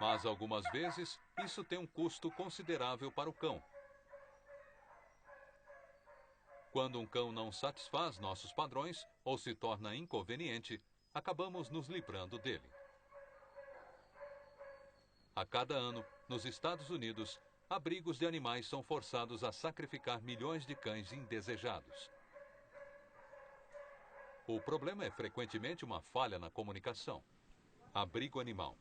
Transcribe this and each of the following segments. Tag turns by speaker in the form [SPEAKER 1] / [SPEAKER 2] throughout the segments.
[SPEAKER 1] Mas algumas vezes isso tem um custo considerável para o cão. Quando um cão não satisfaz nossos padrões ou se torna inconveniente, acabamos nos livrando dele. A cada ano, nos Estados Unidos, abrigos de animais são forçados a sacrificar milhões de cães indesejados. O problema é frequentemente uma falha na comunicação. Abrigo animal.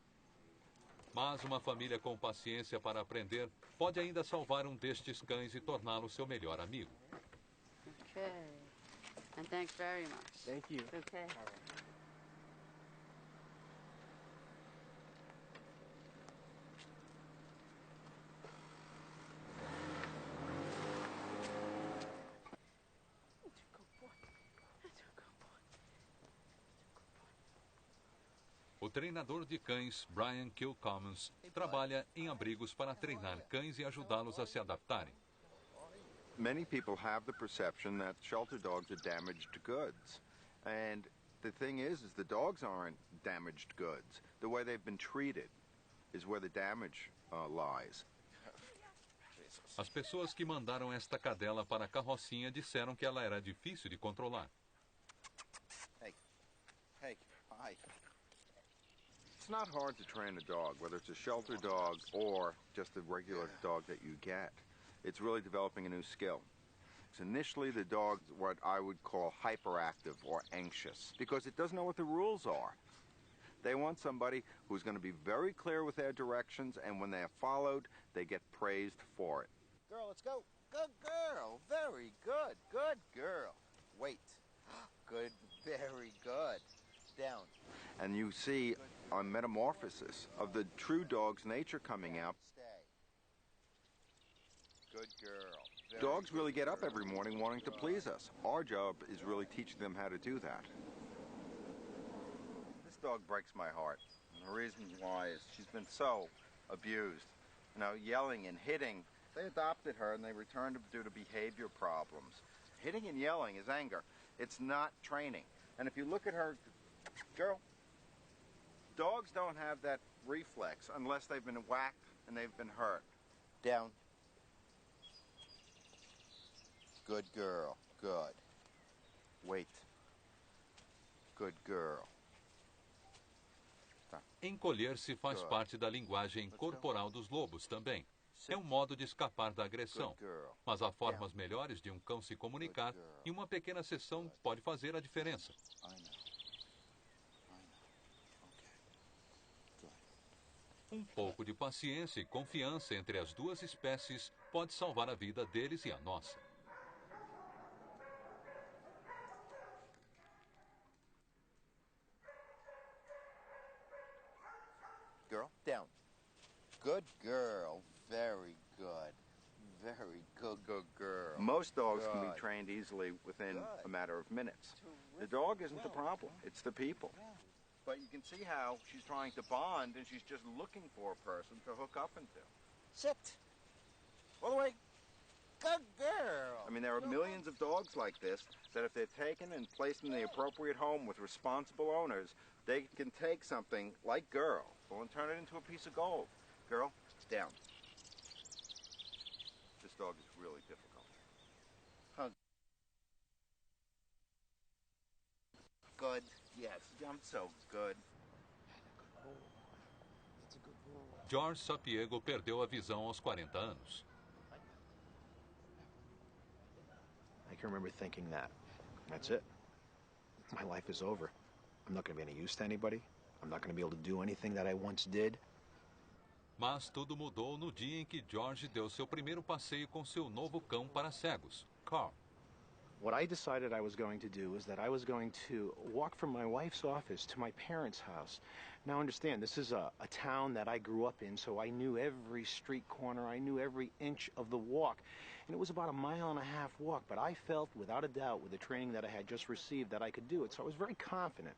[SPEAKER 1] Mas uma família com paciência para aprender pode ainda salvar um destes cães e torná-lo seu melhor amigo.
[SPEAKER 2] Okay. And thanks very much.
[SPEAKER 3] Thank you.
[SPEAKER 2] Okay.
[SPEAKER 1] O treinador de cães, Brian Kilcommons, trabalha em abrigos para treinar cães e ajudá-los a se adaptarem.
[SPEAKER 4] Many people have the perception that shelter dogs are damaged goods. And the thing is the dogs aren't damaged goods. The way they've been treated is where the damage lies.
[SPEAKER 1] As pessoas que mandaram esta cadela para a carrocinha disseram que ela era difícil de controlar.
[SPEAKER 4] Hey, hi. It's not hard to train a dog, whether it's a shelter dog or just a regular dog that you get. It's really developing a new skill. Initially, the dog's what I would call hyperactive or anxious because it doesn't know what the rules are. They want somebody who's going to be very clear with their directions, and when they are followed, they get praised for it.
[SPEAKER 5] Girl, let's go. Good girl. Very good. Good girl. Wait. Good. Very good. Down.
[SPEAKER 4] And you see a metamorphosis of the true dog's nature coming out.
[SPEAKER 5] Stay. Good girl. Very
[SPEAKER 4] Dogs really
[SPEAKER 5] good
[SPEAKER 4] get up
[SPEAKER 5] girl.
[SPEAKER 4] every morning wanting to please us. Our job is really teaching them how to do that. This dog breaks my heart. And the reason why is she's been so abused. You know, yelling and hitting. They adopted her and they returned her due to behavior problems. Hitting and yelling is anger. It's not training. And if you look at her, girl, dogs don't have that reflex unless they've been whacked and they've been hurt.
[SPEAKER 5] Down. Good girl. Good.
[SPEAKER 4] Wait. Good girl.
[SPEAKER 1] Encolher-se faz parte da linguagem corporal dos lobos também. É um modo de escapar da agressão. Mas há formas melhores de um cão se comunicar e uma pequena sessão pode fazer a diferença. Um pouco de paciência e confiança entre as duas espécies pode salvar a vida deles e a nossa.
[SPEAKER 5] Girl, down. Good girl. Very good. Very good, good girl.
[SPEAKER 4] Most dogs can
[SPEAKER 5] Good.
[SPEAKER 4] be trained easily within
[SPEAKER 5] Good.
[SPEAKER 4] a matter of minutes. The
[SPEAKER 5] Terrific.
[SPEAKER 4] dog isn't the
[SPEAKER 5] Well
[SPEAKER 4] problem,
[SPEAKER 5] done.
[SPEAKER 4] it's the people.
[SPEAKER 5] Yeah.
[SPEAKER 4] But you can see how she's trying to bond and she's just looking for a person to hook up into.
[SPEAKER 5] Sit. All the way. Good girl.
[SPEAKER 4] I mean, there are millions of dogs like this that if they're taken and placed in the appropriate home with responsible owners, they can take something like Girl and turn it into a piece of gold. Girl, down. This dog is really difficult.
[SPEAKER 5] Hug. Good.
[SPEAKER 4] Yes, I'm so good.
[SPEAKER 1] George Sapiego perdeu a visão aos 40 anos.
[SPEAKER 3] I can remember thinking that's it. My life is over. I'm not going to be any use to anybody. I'm not going to be able to do anything that I once did.
[SPEAKER 1] Mas tudo mudou no dia em que George deu seu primeiro passeio com seu novo cão para cegos, Carl.
[SPEAKER 3] What I decided I was going to do is that I was going to walk from my wife's office to my parents' house. Now understand, this is a town that I grew up in, so I knew every street corner, I knew every inch of the walk. And it was about a 1.5 mile walk, but I felt, without a doubt, with the training that I had just received, that I could do it, so I was very confident.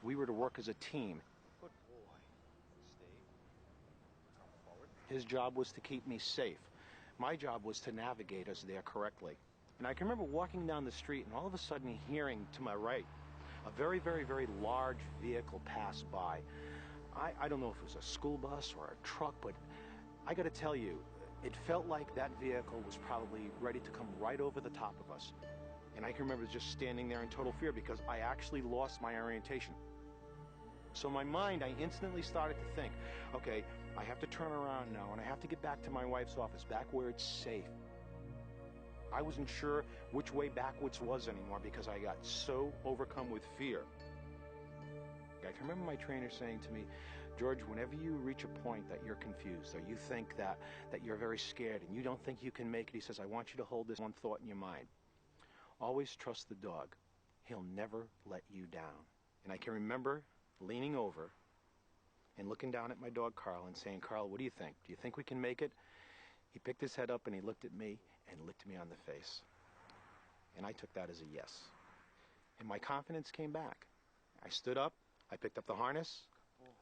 [SPEAKER 3] We were to work as a team.
[SPEAKER 5] Good boy. Stay. Come forward.
[SPEAKER 3] His job was to keep me safe. My job was to navigate us there correctly. And I can remember walking down the street and all of a sudden hearing to my right a very, very, very large vehicle pass by. I don't know if it was a school bus or a truck, but I got to tell you, it felt like that vehicle was probably ready to come right over the top of us. And I can remember just standing there in total fear because I actually lost my orientation. So in my mind, I instantly started to think, okay, I have to turn around now and I have to get back to my wife's office, back where it's safe. I wasn't sure which way backwards was anymore because I got so overcome with fear. I can remember my trainer saying to me, George, whenever you reach a point that you're confused or you think that you're very scared and you don't think you can make it, he says, I want you to hold this one thought in your mind. Always trust the dog. He'll never let you down. And I can remember leaning over and looking down at my dog, Carl, and saying, Carl, what do you think? Do you think we can make it? He picked his head up and he looked at me and licked me on the face. And I took that as a yes. And my confidence came back. I stood up, I picked up the harness,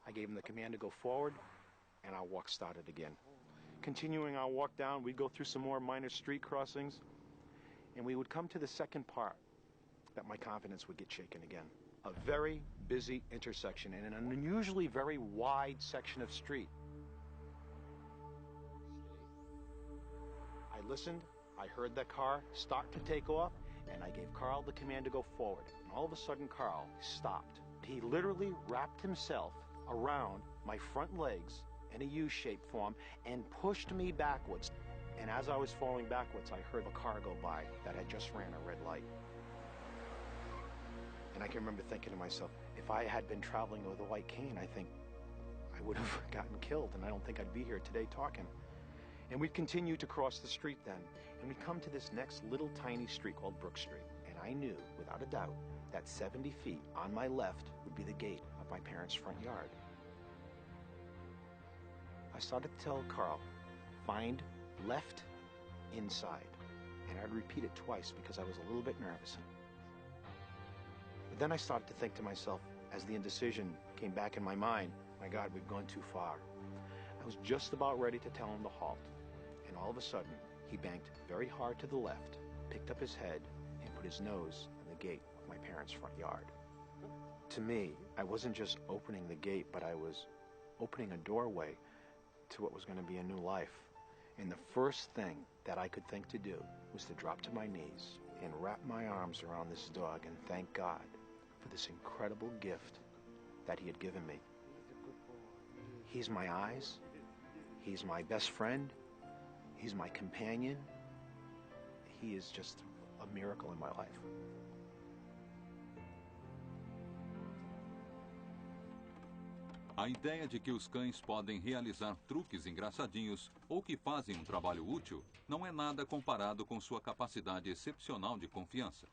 [SPEAKER 3] I gave him the command to go forward, and our walk started again. Continuing our walk down, we'd go through some more minor street crossings, and we would come to the second part that my confidence would get shaken again. A very busy intersection and an unusually very wide section of street. I listened, I heard the car start to take off, and I gave Carl the command to go forward. And all of a sudden, Carl stopped. He literally wrapped himself around my front legs in a U-shaped form and pushed me backwards. And as I was falling backwards, I heard a car go by that had just ran a red light. And I can remember thinking to myself, if I had been traveling with a white cane, I think I would have gotten killed, and I don't think I'd be here today talking. And we'd continue to cross the street then, and we'd come to this next little tiny street called Brook Street. And I knew, without a doubt, that 70 feet on my left would be the gate of my parents' front yard. I started to tell Carl, find left inside. And I'd repeat it twice because I was a little bit nervous. But then I started to think to myself, as the indecision came back in my mind, my God, we've gone too far. I was just about ready to tell him to halt. And all of a sudden, he banked very hard to the left, picked up his head, and put his nose in the gate of my parents' front yard. To me, I wasn't just opening the gate, but I was opening a doorway to what was going to be a new life. And the first thing that I could think to do was to drop to my knees and wrap my arms around this dog and thank God for this incredible gift that he had given me. He's my eyes. He's my best friend. He's my companion. He is just a miracle in my life.
[SPEAKER 1] A ideia de que os cães podem realizar truques engraçadinhos ou que fazem um trabalho útil não é nada comparado com sua capacidade excepcional de confiança.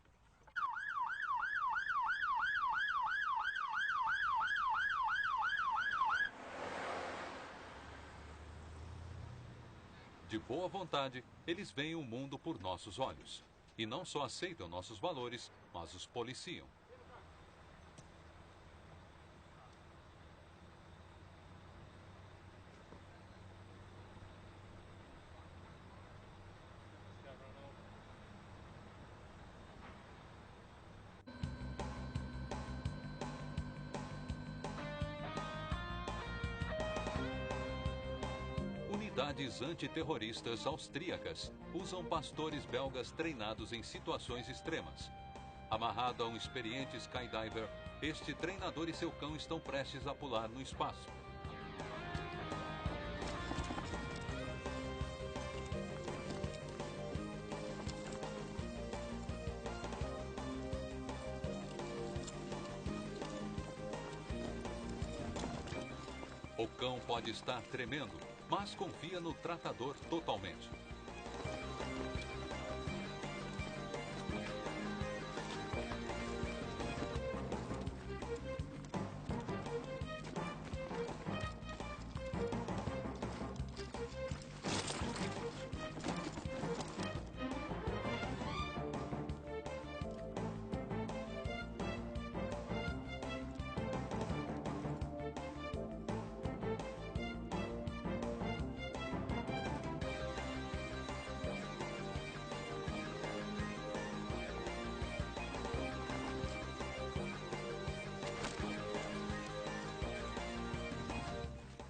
[SPEAKER 1] De boa vontade, eles veem o mundo por nossos olhos. E não só aceitam nossos valores, mas os policiam. Unidades antiterroristas austríacas usam pastores belgas treinados em situações extremas. Amarrado a um experiente skydiver, este treinador e seu cão estão prestes a pular no espaço. O cão pode estar tremendo, mas confia no tratador totalmente.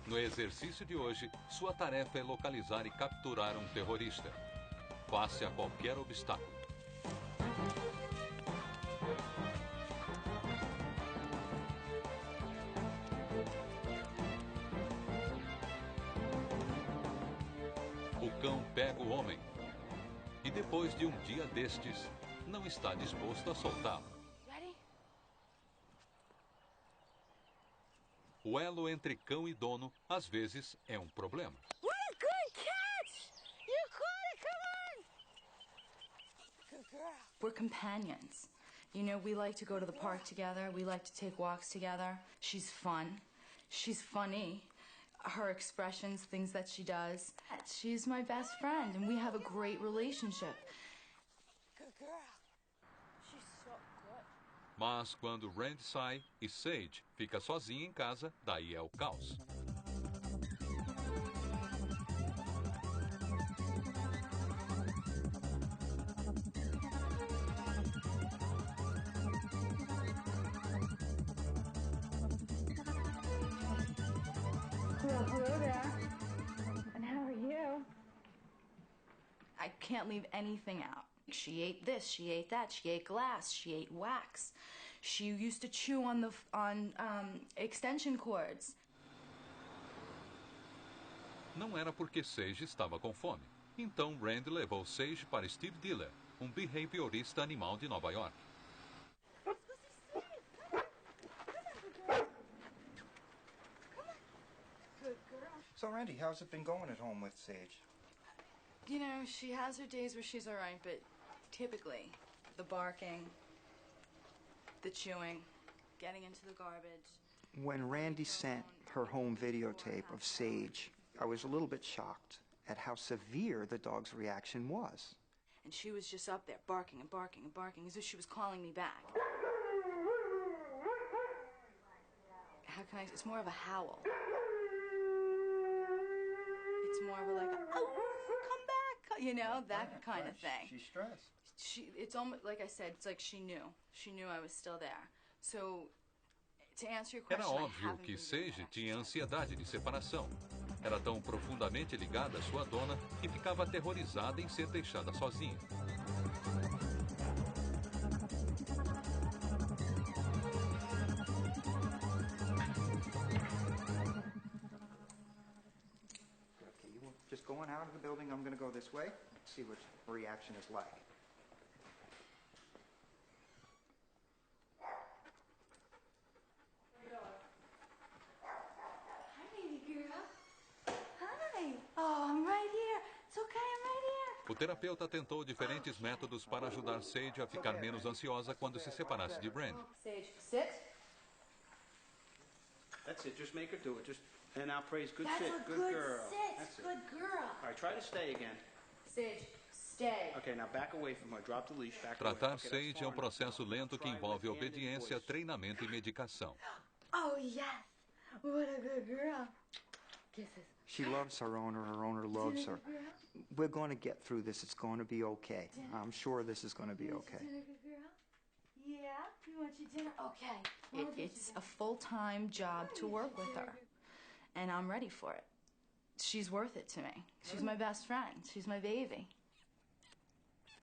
[SPEAKER 1] No exercício de hoje, sua tarefa é localizar e capturar um terrorista. Passe a qualquer obstáculo. O cão pega o homem e depois de um dia destes, não está disposto a soltá-lo. O elo entre cão e dono, às vezes, é um problema.
[SPEAKER 6] What a good catch! You caught it, come on! Good girl.
[SPEAKER 7] We're companions. You know, we like to go to the park together. We like to take walks together. She's fun. She's funny. Her expressions, things that she does. She's my best friend, and we have a great relationship.
[SPEAKER 6] Good girl. She's so good.
[SPEAKER 1] Mas quando Rand sai e Sage fica sozinha em casa, daí é o caos.
[SPEAKER 7] Hello there. And how are you? I can't leave anything out. She ate this, she ate that, she ate glass, she ate wax. She used to chew on extension cords.
[SPEAKER 1] Não era porque Sage estava com fome. Então Rand levou Sage para Steve Diller, um behaviorista animal de Nova York.
[SPEAKER 8] So, Randy, how's it been going at home with Sage?
[SPEAKER 7] You know, she has her days where she's all right, but typically the barking, the chewing, getting into the garbage.
[SPEAKER 8] When Randy sent her home videotape of Sage, I was a little bit shocked at how severe the dog's reaction was.
[SPEAKER 7] And she was just up there barking and barking and barking as if she was calling me back. How can I, it's more of a howl. It's more of a like, oh, come back, you know, that kind of thing.
[SPEAKER 8] She's stressed.
[SPEAKER 7] It's almost, like I said, it's like she knew. She knew I was still there. So, to answer your question,
[SPEAKER 1] Era óbvio que Sage tinha ansiedade de separação. Era tão profundamente ligada à sua dona que ficava aterrorizada em ser deixada sozinha.
[SPEAKER 8] Okay, you just going out of the building. I'm going to go this way. See what her reaction is like.
[SPEAKER 7] Oh, I'm right here. It's okay, I'm right here.
[SPEAKER 1] O terapeuta tentou diferentes métodos para ajudar Sage a ficar menos ansiosa quando se separasse de Rand.
[SPEAKER 7] Sage, sit.
[SPEAKER 9] That's it. Just make her do it. Just and now praise. Good
[SPEAKER 7] That's
[SPEAKER 9] sit.
[SPEAKER 7] a
[SPEAKER 9] Good
[SPEAKER 7] good
[SPEAKER 9] girl.
[SPEAKER 7] sit.
[SPEAKER 9] That's it.
[SPEAKER 7] Good girl.
[SPEAKER 9] All right. Try to stay again.
[SPEAKER 7] Sage, stay.
[SPEAKER 9] Okay. Now back away from her. Drop the leash. Back
[SPEAKER 1] Tratar
[SPEAKER 9] away. Okay, that's
[SPEAKER 1] Sage é um
[SPEAKER 9] far
[SPEAKER 1] processo
[SPEAKER 9] enough.
[SPEAKER 1] lento que
[SPEAKER 9] Try
[SPEAKER 1] envolve
[SPEAKER 9] with hand and
[SPEAKER 1] obediência,
[SPEAKER 9] voice.
[SPEAKER 1] treinamento e medicação.
[SPEAKER 7] Oh, yes. What a good girl. Kisses.
[SPEAKER 8] She loves her owner loves her. We're going to get through this. It's going to be okay. I'm sure this is going to be okay.
[SPEAKER 7] Dinner, good girl? Yeah? You want your dinner? Okay. It's a full-time job to work with her. And I'm ready for it. She's worth it to me. She's my best friend. She's my baby.